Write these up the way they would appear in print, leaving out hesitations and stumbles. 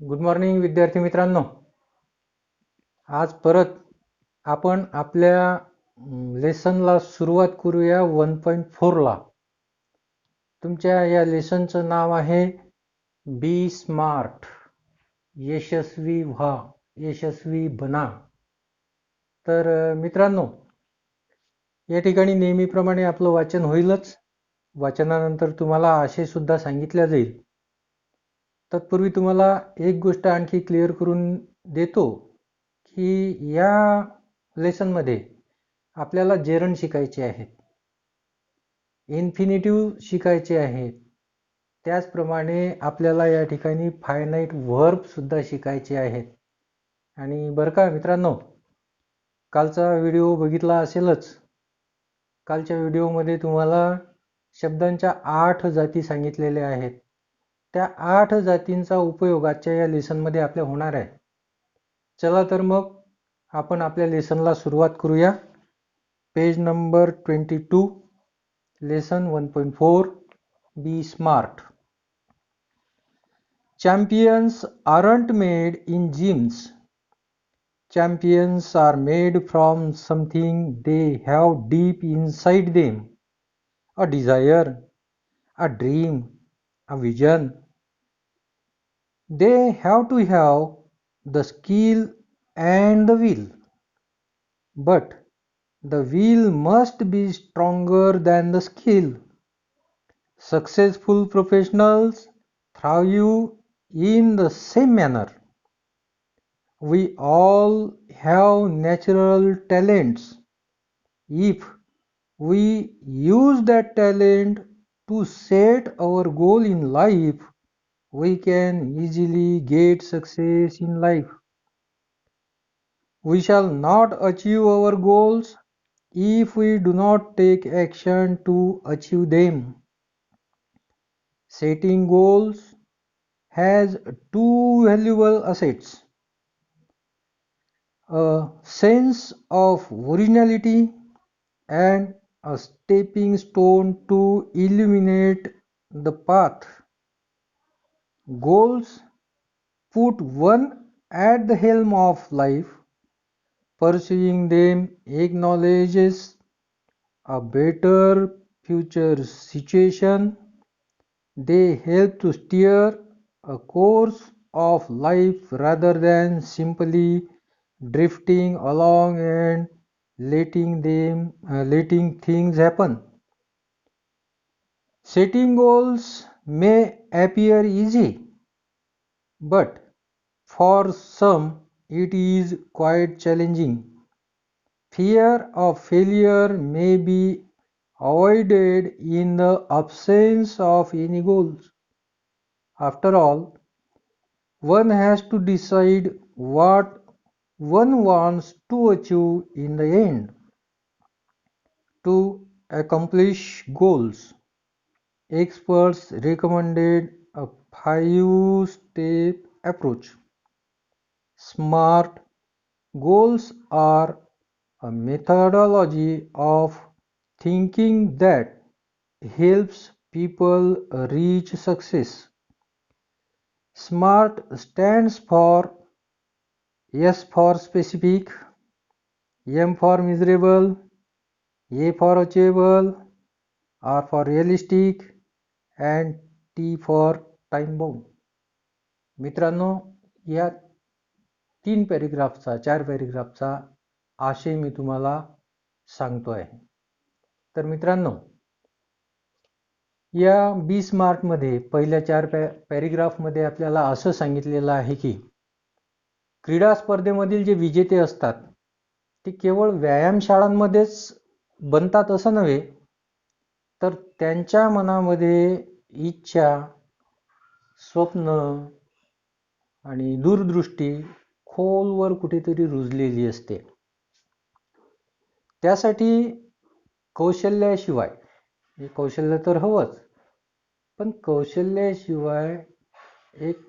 Good morning विद्यार्थी मित्रांनो. आज परत आपण आपल्या लेसनला सुरुवात करूया 1.4 ला. तुमच्या या लेसनचं नाव आहे बी स्मार्ट. यशस्वी व्हा, यशस्वी बना. तर मित्रांनो, या ठिकाणी नेहमीप्रमाणे आपलं वाचन होईलच. वाचनानंतर तुम्हाला आशय सुद्धा सांगितल्या जाईल. तत्पूर्वी तुम्हाला एक गोष्ट आणखी क्लिअर करून देतो की या लेसनमध्ये आपल्याला जेरंड शिकायचे आहेत, इन्फिनिटिव्ह शिकायचे आहेत, त्याचप्रमाणे आपल्याला या ठिकाणी फायनाईट व्हर्ब सुद्धा शिकायचे आहेत. आणि बरं का मित्रांनो, कालचा व्हिडिओ बघितला असेलच. कालच्या व्हिडिओमध्ये तुम्हाला शब्दांच्या 8 जाती सांगितलेल्या आहेत. त्या 8 जातींचा उपयोग आजच्या या लेसनमध्ये आपल्या होणार आहे. चला तर मग आपण आपल्या लेसनला सुरुवात करूया. Page number 22, lesson 1.4, B smart. Champions aren't made in gyms. Champions are made from something they have deep inside them. A desire, a dream, a vision. They have to have the skill and the will. But the will must be stronger than the skill. Successful professionals thrive in the same manner. We all have natural talents. If we use that talent to set our goal in life, we can easily get success in life. We shall not achieve our goals if we do not take action to achieve them. Setting goals has two valuable assets: a sense of originality and a stepping stone to illuminate the path. Goals put one at the helm of life. Pursuing them acknowledges a better future situation. They help to steer a course of life rather than simply drifting along and letting things happen. Setting goals may appear easy, but for some it is quite challenging. Fear of failure may be avoided in the absence of any goals. After all, one has to decide what one wants to achieve in the end. To accomplish goals, experts recommended a 5-step approach. SMART goals are a methodology of thinking that helps people reach success. SMART stands for S for specific, M for measurable, A for achievable, R for realistic and T for time bound. मित्रांनो, या 4 पॅरेग्राफचा आशय मी तुम्हाला सांगतो आहे. तर मित्रांनो, या बी स्मार्टमध्ये पहिल्या 4 पॅरेग्राफमध्ये आपल्याला असं सांगितलेलं आहे की क्रीडा स्पर्धेमधील जे विजेते असतात ते केवळ व्यायामशाळांमध्येच बनतात असं नव्हे, तर त्यांच्या मनामध्ये इच्छा, स्वप्न आणि दूरदृष्टी खोलवर कुठेतरी रुजलेली असते. त्यासाठी कौशल्याशिवाय, कौशल्य तर हवंच, पण कौशल्याशिवाय एक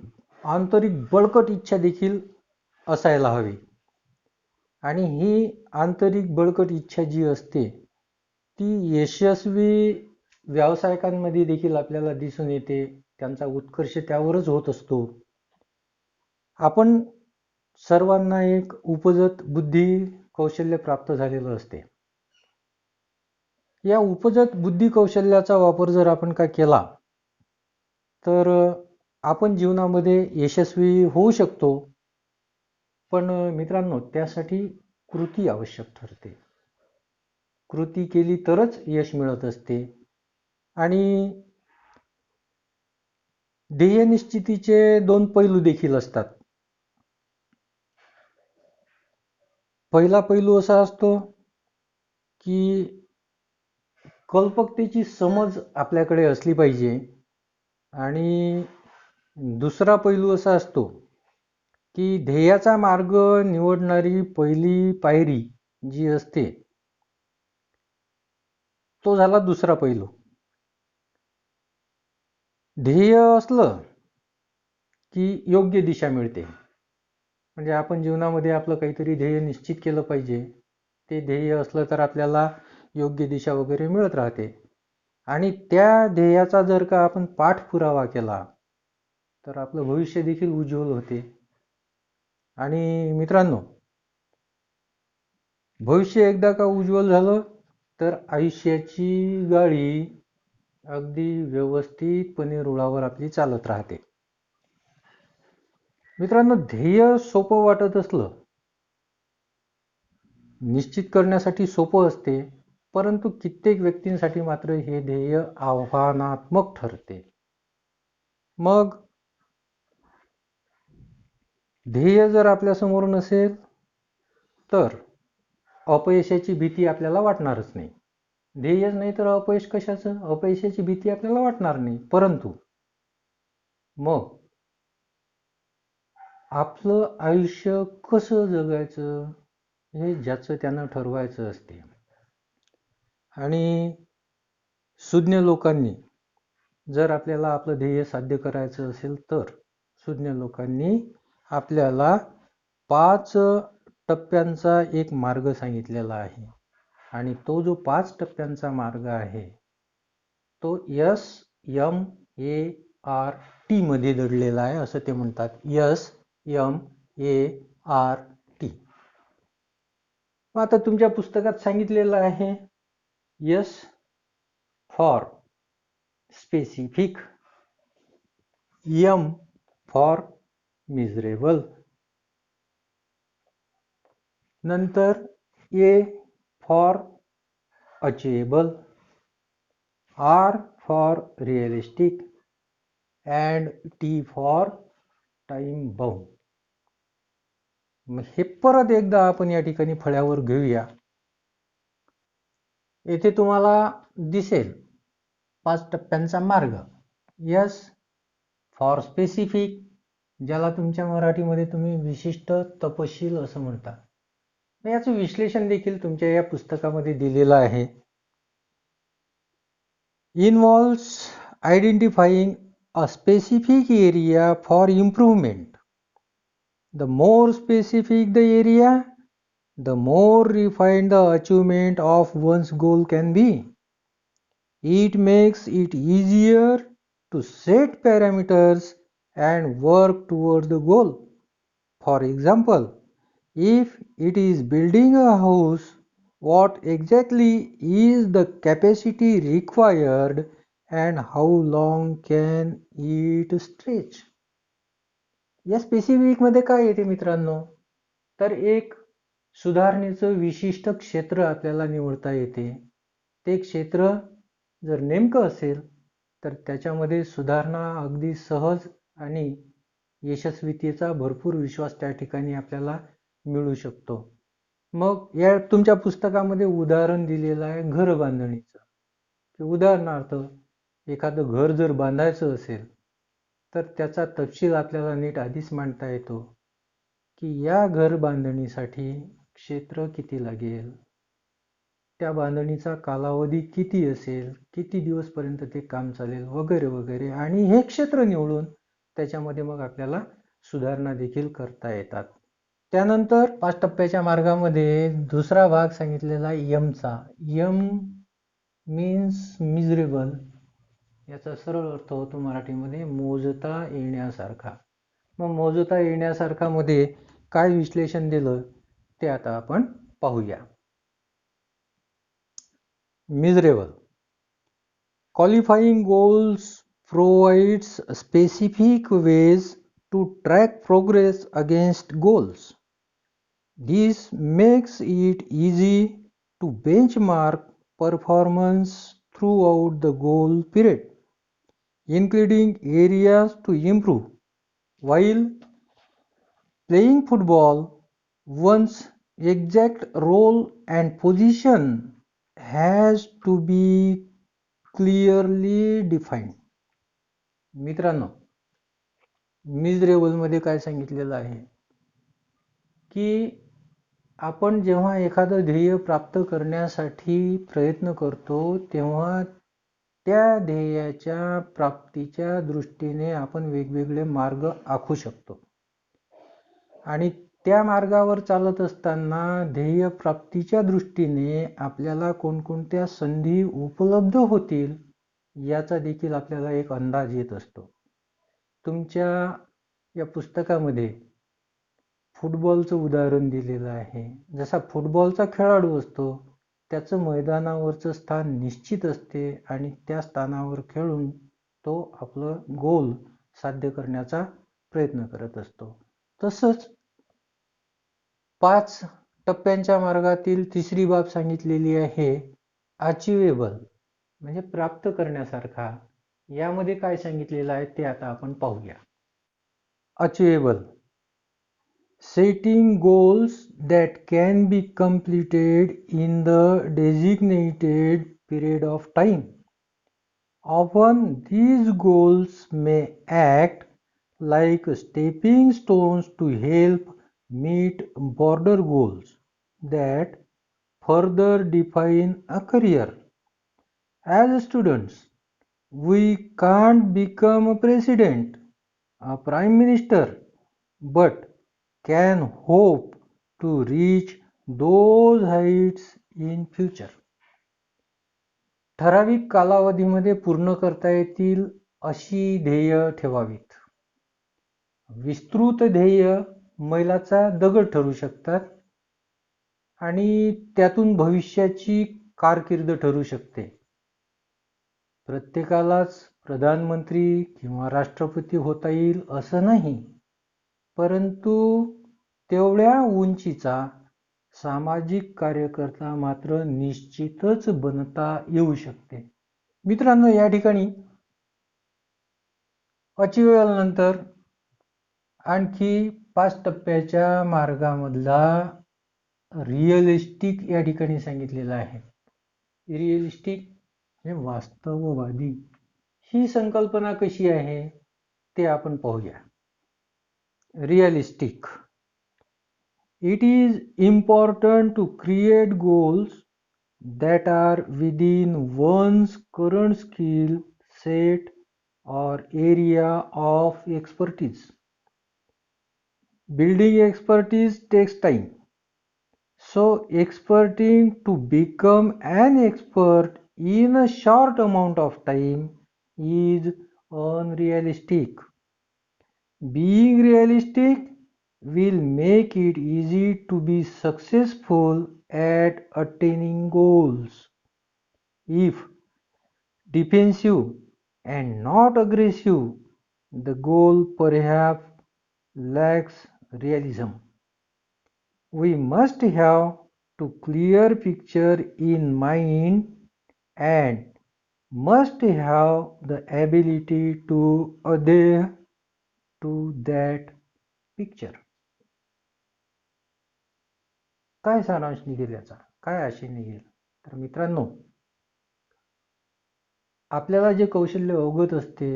आंतरिक बळकट इच्छा देखील असायला हवी. आणि ही आंतरिक बळकट इच्छा जी असते ती यशस्वी व्यावसायिकांमध्ये देखील आपल्याला दिसून येते. त्यांचा उत्कर्ष त्यावरच होत असतो. आपण सर्वांना एक उपजत बुद्धी कौशल्य प्राप्त झालेलं असते. या उपजत बुद्धी कौशल्याचा वापर जर आपण काय केला तर आपण जीवनामध्ये यशस्वी होऊ शकतो. पण मित्रांनो, त्यासाठी कृती आवश्यक ठरते. कृती केली तरच यश मिळत असते. आणि ध्येय निश्चितीचे 2 पैलू देखील असतात. पहिला पैलू असा असतो की कल्पकतेची समज आपल्याकडे असली पाहिजे. आणि दुसरा पैलू असा असतो की ध्येयाचा मार्ग निवडणारी पहिली पायरी जी असते तो झाला दुसरा पैलू. ध्येय असलं की योग्य दिशा मिळते. म्हणजे आपण जीवनामध्ये आपलं काहीतरी ध्येय निश्चित केलं पाहिजे. ते ध्येय असलं तर आपल्याला योग्य दिशा वगैरे मिळत राहते. आणि त्या ध्येयाचा जर का आपण पाठपुरावा केला तर आपलं भविष्य देखील उज्ज्वल होते. आणि मित्रांनो, भविष्य एकदा का उज्ज्वल झालं तर आयुष्याची गाडी अगदी व्यवस्थितपणे रुळावर आपली चालत राहते. मित्रांनो, ध्येय सोपं वाटत असलं, निश्चित करण्यासाठी सोपं असते, परंतु कित्येक व्यक्तींसाठी मात्र हे ध्येय आव्हानात्मक ठरते. मग ध्येय जर आपल्यासमोर नसेल तर अपयशाची भीती आपल्याला वाटणारच नाही. ध्येयच नाही तर अपयश कशाचं? अपयशाची भीती आपल्याला वाटणार नाही. परंतु मग आपलं आयुष्य कसं जगायचं हे ज्याचं त्यानं ठरवायचं असते. आणि सुज्ञ लोकांनी जर आपल्याला आपलं ध्येय साध्य करायचं असेल तर सुज्ञ लोकांनी आपल्याला 5 टप्प्यांचा एक मार्ग सांगितलेला आहे. आणि तो जो 5 टप्प्यांचा मार्ग आहे तो SMART मध्ये दडलेला आहे, असं ते म्हणतात. SMART. आता तुमच्या पुस्तकात सांगितलेलं आहे S for specific, M for measurable, नंतर A for achievable, R for realistic and T for time bound. हे परत एकदा आपण या ठिकाणी फळ्यावर घेऊया. येथे तुम्हाला दिसेल 5 टप्प्यांचा मार्ग. S फॉर स्पेसिफिक, ज्याला तुमच्या मराठीमध्ये तुम्ही विशिष्ट तपशील असं म्हणता. याचं विश्लेषण देखील तुमच्या या पुस्तकामध्ये दिलेलं आहे. Involves identifying a specific area for improvement. The more specific the area, the more refined the achievement of one's goal can be. It makes it easier to set parameters and work towards the goal. For example, if it is building a house, what exactly is the capacity required and how long can it stretch? या specific मध्ये काय येते मित्रांनो? तर एक सुधारणेचं विशिष्ट क्षेत्र आपल्याला निवडता येते. ते क्षेत्र जर नेमकं असेल तर त्याच्यामध्ये सुधारणा अगदी सहज आणि यशस्वीतेचा भरपूर विश्वास त्या ठिकाणी आपल्याला मिळू शकतो. मग या तुमच्या पुस्तकामध्ये उदाहरण दिलेलं आहे घर बांधणीचं. उदाहरणार्थ एखादं घर जर बांधायचं असेल तर त्याचा तपशील आपल्याला नीट आधीच मांडता येतो की या घर बांधणीसाठी क्षेत्र किती लागेल, त्या बांधणीचा कालावधी किती असेल, किती दिवसपर्यंत ते काम चालेल वगैरे वगैरे. आणि हे क्षेत्र निवडून त्याच्यामध्ये मग आपल्याला सुधारणा देखील करता येतात. त्यानंतर 5 टप्प्याच्या मार्गामध्ये दुसरा भाग सांगितलेला यमचा. M means miserable. याचा सरळ अर्थ होतो मराठीमध्ये मोजता येण्यासारखा. मग मोजता येण्यासारखा मध्ये काय विश्लेषण दिलं ते आता आपण पाहूया. Miserable. Qualifying goals provides specific ways to track progress against goals. This makes it easy to benchmark performance throughout the goal period, including areas to improve. While playing football, one's exact role and position has to be clearly defined. मित्रांनो, मिजरेबलमध्ये काय सांगितलेलं आहे की आपण जेव्हा एखादं ध्येय प्राप्त करण्यासाठी प्रयत्न करतो तेव्हा त्या ध्येयाच्या प्राप्तीच्या दृष्टीने आपण वेगवेगळे मार्ग आखू शकतो आणि त्या मार्गावर चालत असताना ध्येय प्राप्तीच्या दृष्टीने आपल्याला कोणकोणत्या संधी उपलब्ध होतील याचा देखील आपल्याला एक अंदाज येत असतो. तुमच्या या पुस्तकामध्ये फुटबॉलचं उदाहरण दिलेलं आहे. जसा फुटबॉलचा खेळाडू असतो त्याचं मैदानावरचं स्थान निश्चित असते आणि त्या स्थानावर खेळून तो आपलं गोल साध्य करण्याचा प्रयत्न करत असतो. तसंच 5 टप्प्यांच्या मार्गातील तिसरी बाब सांगितलेली आहे अचिवेबल, म्हणजे प्राप्त करण्यासारखा. यामध्ये काय सांगितलेलं आहे ते आता आपण पाहूया. Achievable. Setting goals that can be completed in the designated period of time. Often these goals may act like stepping stones to help meet broader goals that further define a career. As students, we can't become a president, a prime minister, but can hope to reach those heights in future. ठराविक कालावधीमध्ये पूर्ण करता येतील अशी ध्येय ठेवावीत. विस्तृत ध्येय मैलाचा दगड ठरू शकतात आणि त्यातून भविष्याची कारकीर्द ठरू शकते. प्रत्येकालाच प्रधानमंत्री किंवा राष्ट्रपती होता येईल असं नाही, परंतु तेवढ्या उंचीचा सामाजिक कार्यकर्ता मात्र निश्चितच बनता येऊ शकते. मित्रांनो, या ठिकाणी अचिवेबल नंतर आणखी 5 टप्प्याच्या मार्गामधला रिअलिस्टिक या ठिकाणी सांगितलेलं आहे. रिअलिस्टिक हे वास्तववादी. ही संकल्पना कशी आहे ते आपण पाहूया. Realistic. It is important to create goals that are within one's current skill set or area of expertise. Building expertise takes time. So expecting to become an expert in a short amount of time is unrealistic. Being realistic will make it easy to be successful at attaining goals. If defensive and not aggressive, the goal perhaps lacks realism. We must have a clear picture in mind and must have the ability to adhere to that picture. काय सारांश निघेल याचा, काय आशय निघेल? तर मित्रांनो, आपल्याला जे कौशल्य अवगत असते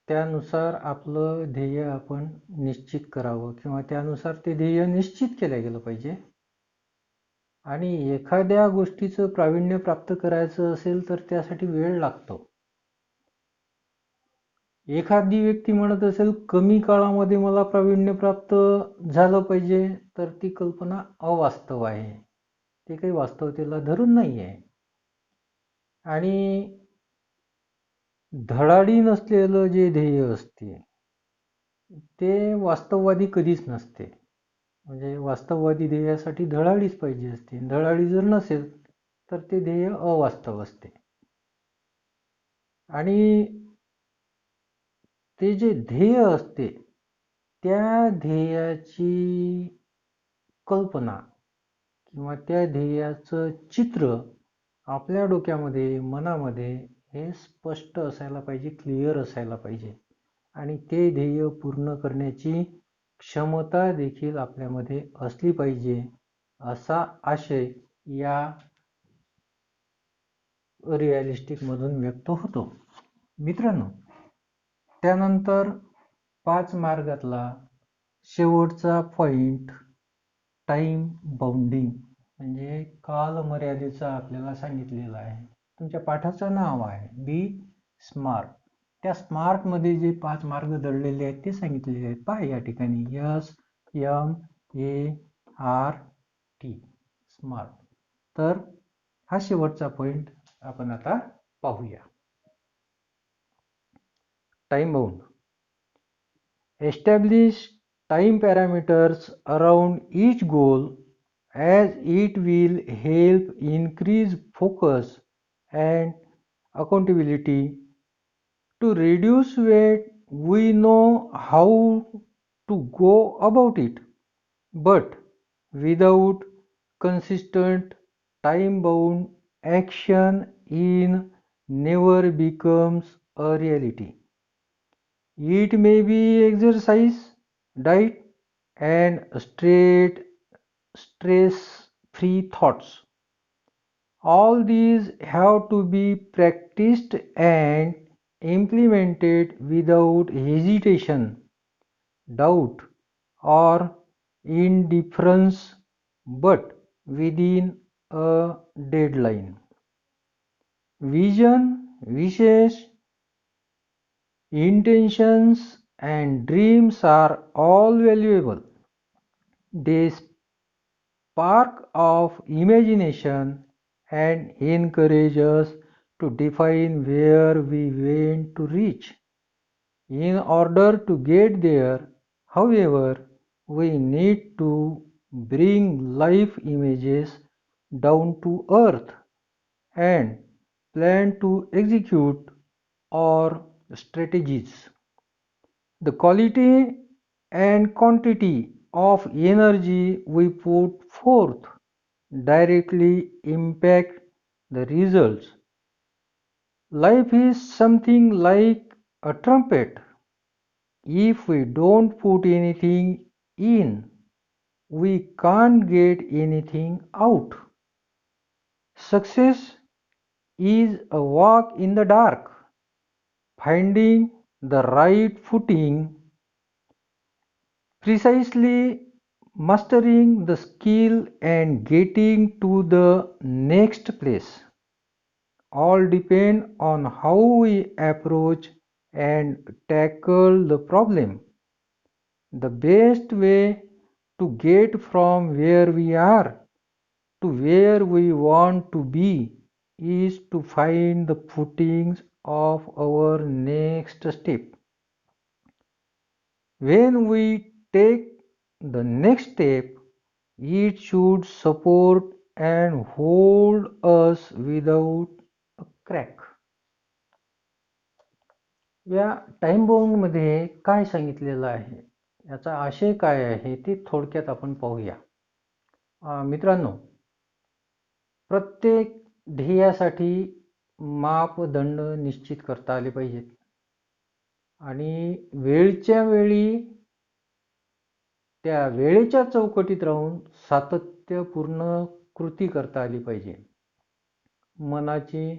त्यानुसार आपलं ध्येय आपण निश्चित करावं किंवा त्यानुसार ते ध्येय निश्चित केलं गेलं पाहिजे. आणि एखाद्या गोष्टीचं प्रावीण्य प्राप्त करायचं असेल तर त्यासाठी वेळ लागतो. एखादी व्यक्ती म्हणत असेल कमी काळामध्ये मला प्रावीण्य प्राप्त झालं पाहिजे, तर ती कल्पना अवास्तव आहे. ते काही वास्तवतेला धरून नाही आहे. आणि धडाडी नसलेलं जे ध्येय असते ते वास्तववादी कधीच नसते. म्हणजे वास्तववादी ध्येयासाठी धडाडीच पाहिजे असते. धडाडी जर नसेल तर ते ध्येय अवास्तव असते. आणि ते जे ध्येय असते त्या ध्येयाची कल्पना किंवा त्या ध्येयाचं चित्र आपल्या डोक्यामध्ये, मनामध्ये हे स्पष्ट असायला पाहिजे, क्लिअर असायला पाहिजे. आणि ते ध्येय पूर्ण करण्याची क्षमता देखील आपल्यामध्ये असली पाहिजे, असा आशय या रिअलिस्टिक मधून व्यक्त होतो. मित्रांनो, त्यानंतर 5 मार्गातला शेवटचा पॉइंट टाइम बाउंडिंग म्हणजे कालमर्यादेचा आपल्याला सांगितलेला आहे. तुमच्या पाठाचं नाव आहे बी स्मार्ट. त्या स्मार्टमध्ये जे 5 मार्ग दडलेले आहेत ते सांगितलेले आहेत. पहा या ठिकाणी SMART स्मार्ट. तर हा शेवटचा पॉइंट आपण आता पाहूया. Time bound. Establish time parameters around each goal as it will help increase focus and accountability. To reduce weight, we know how to go about it, but without consistent time-bound action it never becomes a reality. It may be exercise, diet, and stress-free thoughts. All these have to be practiced and implemented without hesitation, doubt, or indifference, but within a deadline. Vision, wishes, intentions, and dreams are all valuable. They spark of imagination and encourage us to define where we want to reach. In order to get there, however, we need to bring life images down to earth and plan to execute our strategies. The quality and quantity of energy we put forth directly impact the results. Life is something like a trumpet. If we don't put anything in, we can't get anything out. Success is a walk in the dark, finding the right footing, precisely mastering the skill and getting to the next place. All depend on how we approach and tackle the problem. The best way to get from where we are to where we want to be is to find the footings of our next step. When we take the next step, it should support and hold us without a crack. या time बाउंडमध्ये काय सांगितलेलं आहे, याचा आशय काय आहे ते थोडक्यात आपण पाहूया. मित्रांनो, प्रत्येक ध्येयासाठी मापदंड निश्चित करता आले पाहिजेत आणि वेळच्या वेळी त्या वेळेच्या चौकटीत राहून सातत्यपूर्ण कृती करता आली पाहिजे. मनाची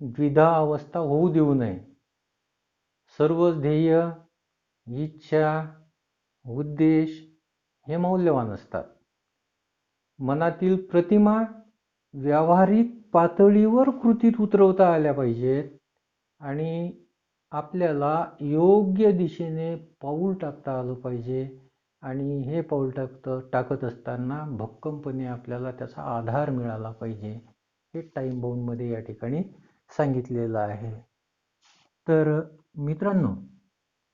द्विधा अवस्था होऊ देऊ नये. सर्व ध्येय, इच्छा, उद्देश हे मौल्यवान असतात. मनातील प्रतिमा व्यावहारिक पातळीवर कृतीत उतरवता आल्या पाहिजेत आणि आपल्याला योग्य दिशेने पाऊल टाकता आलं पाहिजे आणि हे पाऊल टाकत असताना भक्कमपणे आपल्याला त्याचा आधार मिळाला पाहिजे. हे टाइम बाउंडमध्ये या ठिकाणी सांगितलेलं आहे. तर मित्रांनो,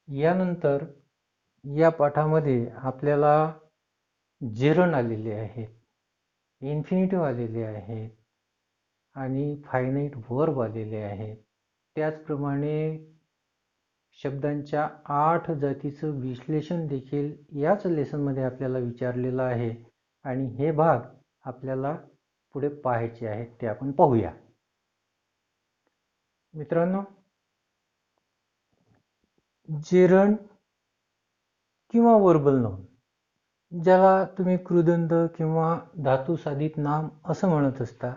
यानंतर या पाठामध्ये आपल्याला जेरंड आलेले आहेत, इन्फिनिटिव्ह आलेले आहेत आणि फायनाईट वर्ब आलेले आहेत. त्याचप्रमाणे शब्दांच्या 8 जातीचं विश्लेषण देखील याच लेसनमध्ये आपल्याला विचारलेलं आहे आणि हे भाग आपल्याला पुढे पाहायचे आहेत, ते आपण पाहूया. मित्रांनो, जेरंड किंवा वर्बल नाउन, ज्याला तुम्ही कृदंत किंवा धातुसाधित नाम असं म्हणत असता,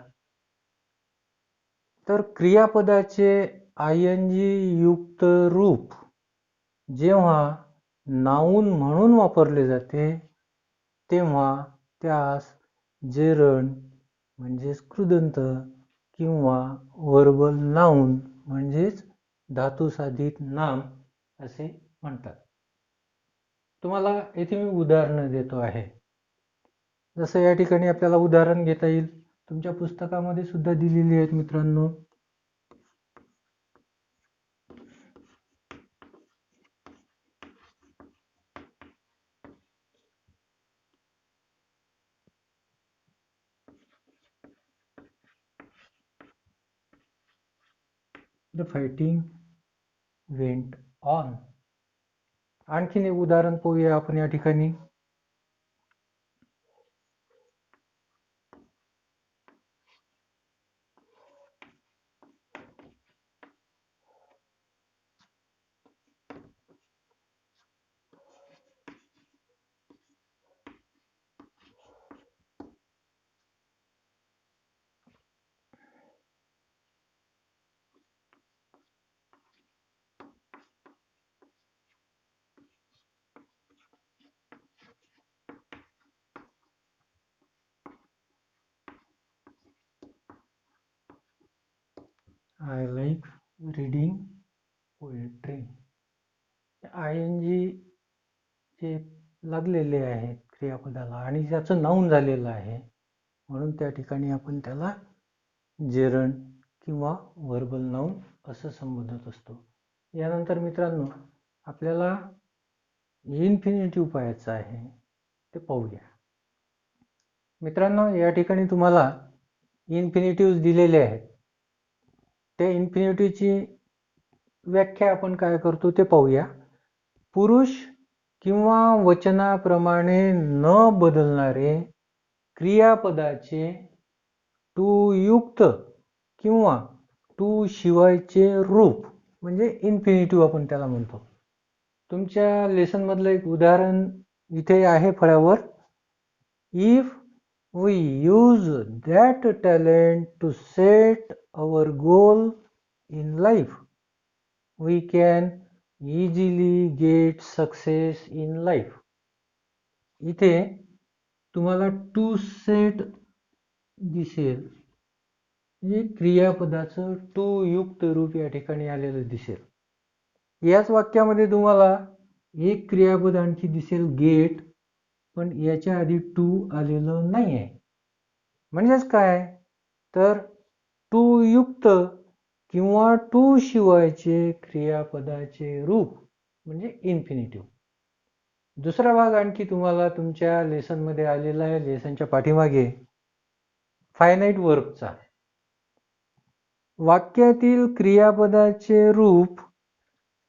तर क्रियापदाचे ING युक्त रूप जेव्हा नाउन म्हणून वापरले जाते तेव्हा त्यास जेरंड म्हणजेच कृदंत किंवा वर्बल नाउन म्हणजेच धातुसाधित नाम असे म्हणतात. तुम्हाला येथे मी उदाहरणं देतो आहे. जसं या ठिकाणी आपल्याला उदाहरण घेता येईल, तुमच्या पुस्तकामध्ये सुद्धा दिलेली आहेत मित्रांनो. The fighting went on. आणखीन एक उदाहरण पाहूया आपण या ठिकाणी. I like reading poetry. ING जे लागलेले आहेत क्रियापदाला आणि ज्याचं नाउन झालेलं आहे, म्हणून त्या ठिकाणी आपण त्याला जेरंड किंवा वर्बल नाउन असं संबोधत असतो. यानंतर मित्रांनो, आपल्याला इन्फिनिटिव्ह पाहायचं आहे, ते पाहूया. मित्रांनो, या ठिकाणी तुम्हाला इन्फिनिटिव्ह दिलेले आहेत. त्या इन्फिनिटिव्हची व्याख्या आपण काय करतो ते पाहूया. पुरुष किंवा वचनाप्रमाणे न बदलणारे क्रियापदाचे टू युक्त किंवा टू शिवायचे रूप म्हणजे इन्फिनिटिव्ह आपण त्याला म्हणतो. तुमच्या लेसनमधलं एक उदाहरण इथे आहे फळ्यावर. If we use that talent to set our goal in life we can easily get success in life. इथे तुम्हाला टू सेट दिसेल, म्हणजे क्रियापदाचं टू युक्त रूप या ठिकाणी आलेलं दिसेल. याच वाक्यामध्ये तुम्हाला एक क्रियापद आणखी दिसेल गेट, पण याच्या आधी टू आलेलं नाही आहे. म्हणजेच काय, तर टू युक्त किंवा टू शिवायचे क्रियापदाचे रूप म्हणजे इन्फिनिटिव्ह. दुसरा भाग आणखी तुम्हाला तुमच्या लेसनमध्ये आलेला आहे, लेसनच्या पाठीमागे, फायनाईट वर्बचा. वाक्यातील क्रियापदाचे रूप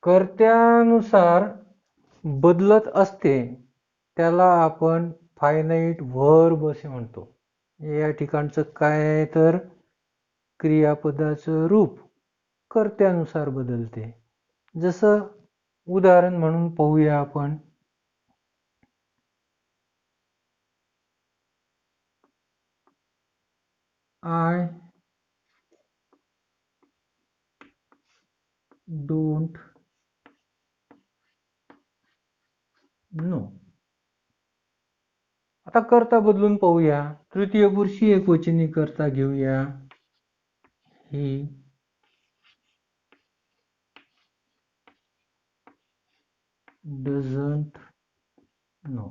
कर्त्यानुसार बदलत असते, त्याला आपण फायनाईट वर्ब असे म्हणतो. या ठिकाणचं काय आहे, तर क्रियापदाचं रूप कर्त्यानुसार बदलते. जसं उदाहरण म्हणून पाहूया आपण. I don't know. आता कर्ता बदलून पाहूया. तृतीय पुरुषी एकवचनी कर्ता घेऊया. He doesn't know.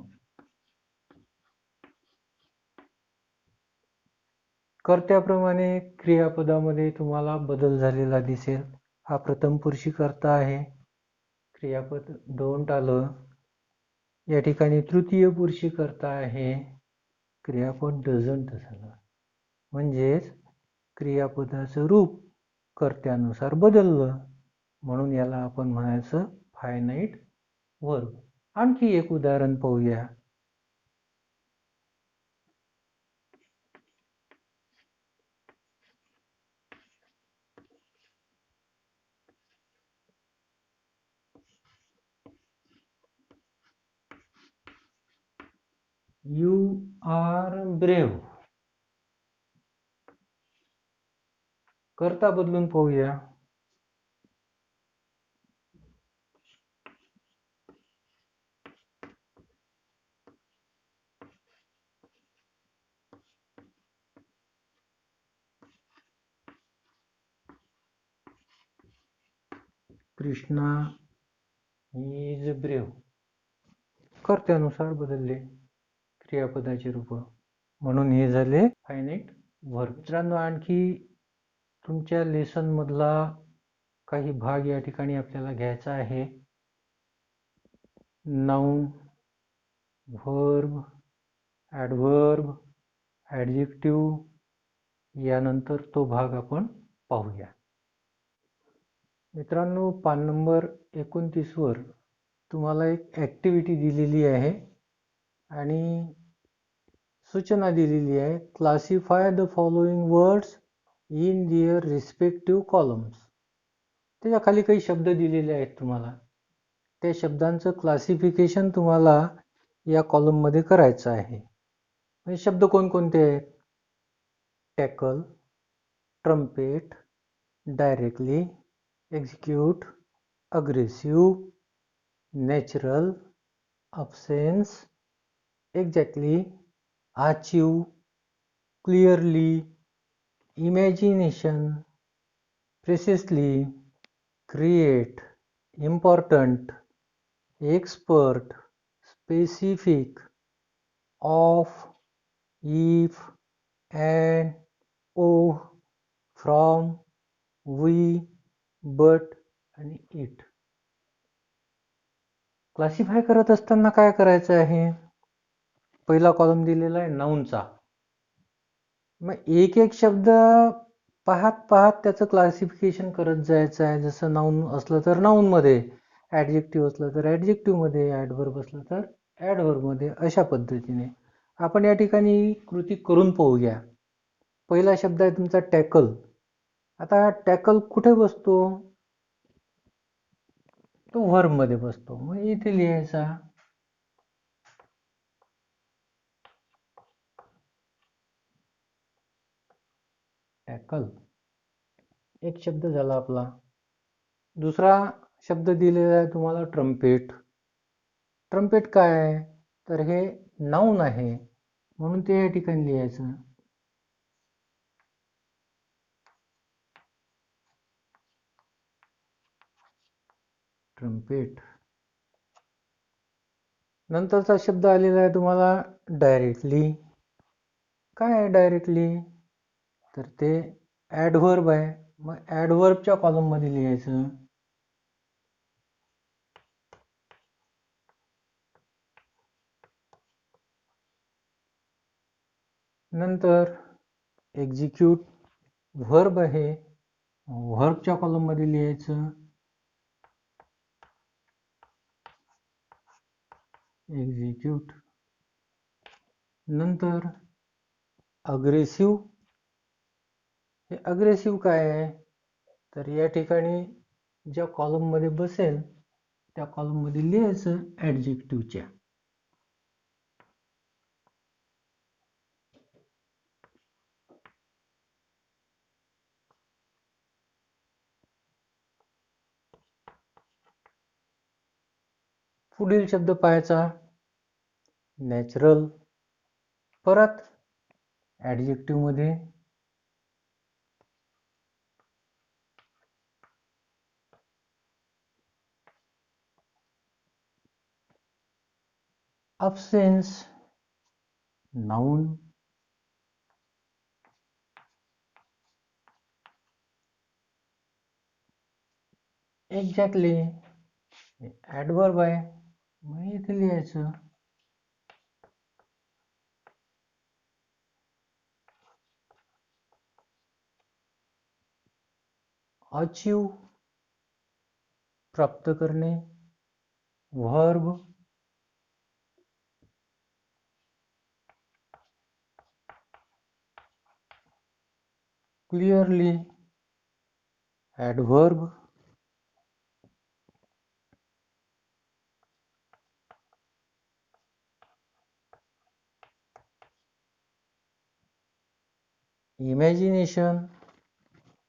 कर्त्याप्रमाणे क्रियापदामध्ये तुम्हाला बदल झालेला दिसेल. हा प्रथम पुरुषी कर्ता आहे, क्रियापद डोंट आलं. या ठिकाणी तृतीय पुरुषी कर्ता आहे, क्रियापद डझंट झाला. म्हणजेच क्रियापदाचं रूप कर्त्यानुसार बदललं, म्हणून याला आपण म्हणायचं फायनाईट वर्ब. आणखी एक उदाहरण पाहूया. You are brave. कर्ता बदलून पाहूया. Krishna is brave. कर्त्यानुसार बदलले क्रियापदाचे रूप, म्हणून हे झाले फायनाईट वर्ब. मित्रांनो, आणखी तुमच्या लेसन मधला काही भाग या ठिकाणी आपल्याला घ्यायचा आहे. नाउन, व्हर्ब, ॲडव्हर्ब, ॲडजेक्टिव्ह, यानंतर तो भाग आपण पाहूया. मित्रांनो, पान नंबर 29 वर तुम्हाला एक ॲक्टिव्हिटी दिलेली आहे आणि सूचना दिलेली आहे. Classify the following words in their respective columns. त्याच्या खाली काही शब्द दिलेले आहेत तुम्हाला. त्या शब्दांचं क्लासिफिकेशन तुम्हाला या कॉलममध्ये करायचं आहे. हे शब्द कोणकोणते आहेत? Tackle, trumpet, directly, execute, aggressive, natural, absence, exactly, achieve, clearly, imagination, precisely, create, important, expert, specific, of, if, and, oh, from, we, but आणि इट. क्लासिफाय करत असताना काय करायचं आहे? पहिला कॉलम दिलेला आहे नाऊनचा. मग एक एक शब्द पाहत पाहत त्याचं क्लासिफिकेशन करत जायचं आहे. जसं नाऊन असलं तर नाऊनमध्ये, ॲडजेक्टिव्ह असलं तर ॲडजेक्टिव्हमध्ये, ॲडव्हर्ब असलं तर ॲडव्हर्बमध्ये, अशा पद्धतीने आपण या ठिकाणी कृती करून पाहूया. पहिला शब्द आहे तुमचा टॅकल. आता टॅकल कुठे बसतो? तो व्हर्बमध्ये बसतो. मग इथे लिहायचा टॅकल. एक शब्द झाला आपला. दुसरा शब्द दिलेला आहे तुम्हाला ट्रम्पेट. ट्रम्पेट काय आहे? तर हे नाऊन आहे, म्हणून ते या ठिकाणी लिहायचं. ट्रम्पेट. नंतरचा शब्द आलेला आहे तुम्हाला डायरेक्टली. काय आहे डायरेक्टली? तर ते ॲडव्हर्ब आहे. मग ॲडव्हर्बच्या कॉलममध्ये लिहायचं. नंतर एक्झिक्यूट व्हर्ब आहे, व्हर्बच्या कॉलममध्ये लिहायचं. एक्झिक्यूट. नंतर अग्रेसिव्ह. हे अग्रेसिव्ह काय आहे? तर या ठिकाणी ज्या कॉलममध्ये बसेल त्या कॉलममध्ये लिहायचं ॲडजेक्टिव्हच्या. पुढील शब्द पाहायचा नॅचरल. परत ॲडजेक्टिव्हमध्ये अब्सेन्स, नाऊन. एक्झॅक्टली ॲडव्हर्ब आहे. मग इथे लिहायचं अचीव, प्राप्त करणे, verb, clearly, adverb, imagination,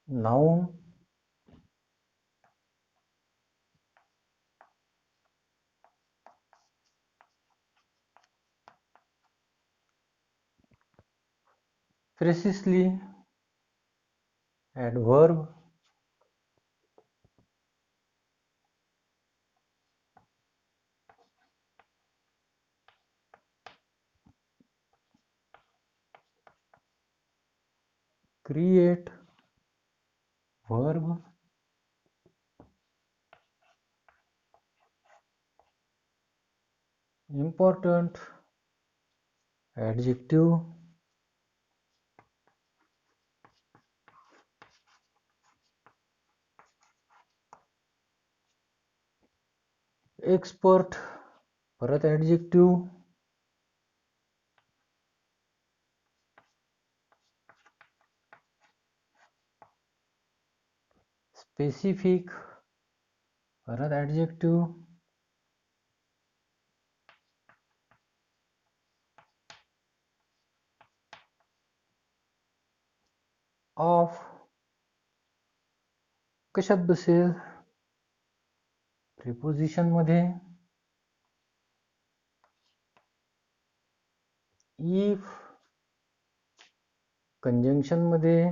noun, precisely, adverb, create, verb, important, adjective, expert, परत ॲडजेक्टिव्ह, स्पेसिफिक, परत ॲडजेक्टिव्ह, ऑफ, कशात बसेल, प्रिपोजिशन मध्ये, इफ, कंजंक्शन मध्ये,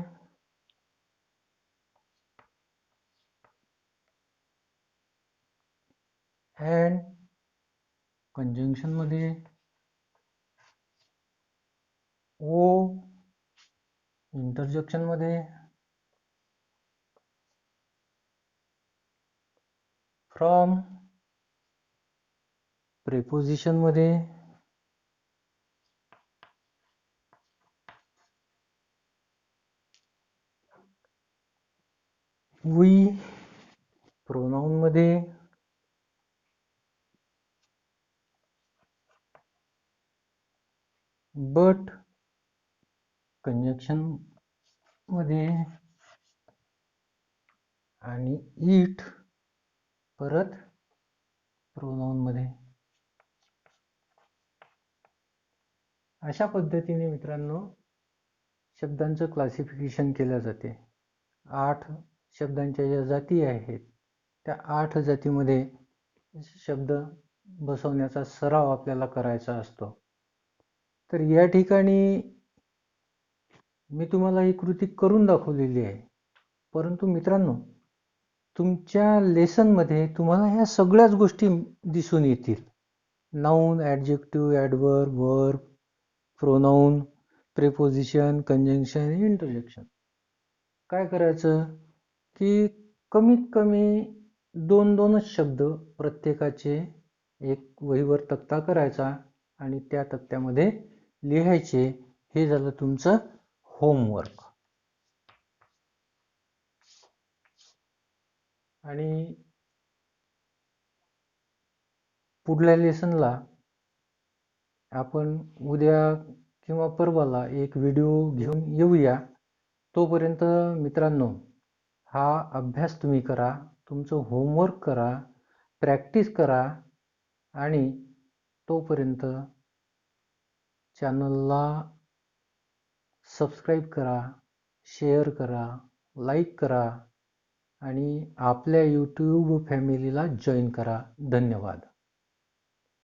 अँड, कंजंक्शन मध्ये, ओ, इंटरजेक्शन मध्ये, फ्रॉम, प्रिपोजिशन मध्ये, वी, प्रोनाउन मध्ये, बट, कंजंक्शन मध्ये, आणि इट, परत प्रोनाउन मध्ये. अशा पद्धतीने मित्रांनो शब्दांचं क्लासिफिकेशन केलं जाते. 8 शब्दांच्या ज्या जाती आहेत त्या 8 जातीमध्ये शब्द बसवण्याचा सराव आपल्याला करायचा असतो. तर या ठिकाणी मी तुम्हाला ही कृती करून दाखवलेली आहे, परंतु मित्रांनो तुमच्या लेसनमध्ये तुम्हाला ह्या सगळ्याच गोष्टी दिसून येतील. Noun, adjective, adverb, verb, pronoun, preposition, conjunction, interjection. काय करायचं की कमीत कमी 2-2च शब्द प्रत्येकाचे एक वहीवर तक्ता करायचा आणि त्या तक्त्यामध्ये लिहायचे. हे झालं तुमचं होमवर्क. आणि पुढल्या लेसनला आपण उद्या किंवा परवाला एक व्हिडिओ घेऊन येऊया. तोपर्यंत मित्रांनो हा अभ्यास तुम्ही करा, तुमचं होमवर्क करा, प्रॅक्टिस करा आणि तोपर्यंत चॅनलला सबस्क्राईब करा, शेअर करा, लाईक करा आणि आपल्या यूट्यूब फॅमिलीला जॉईन करा. धन्यवाद.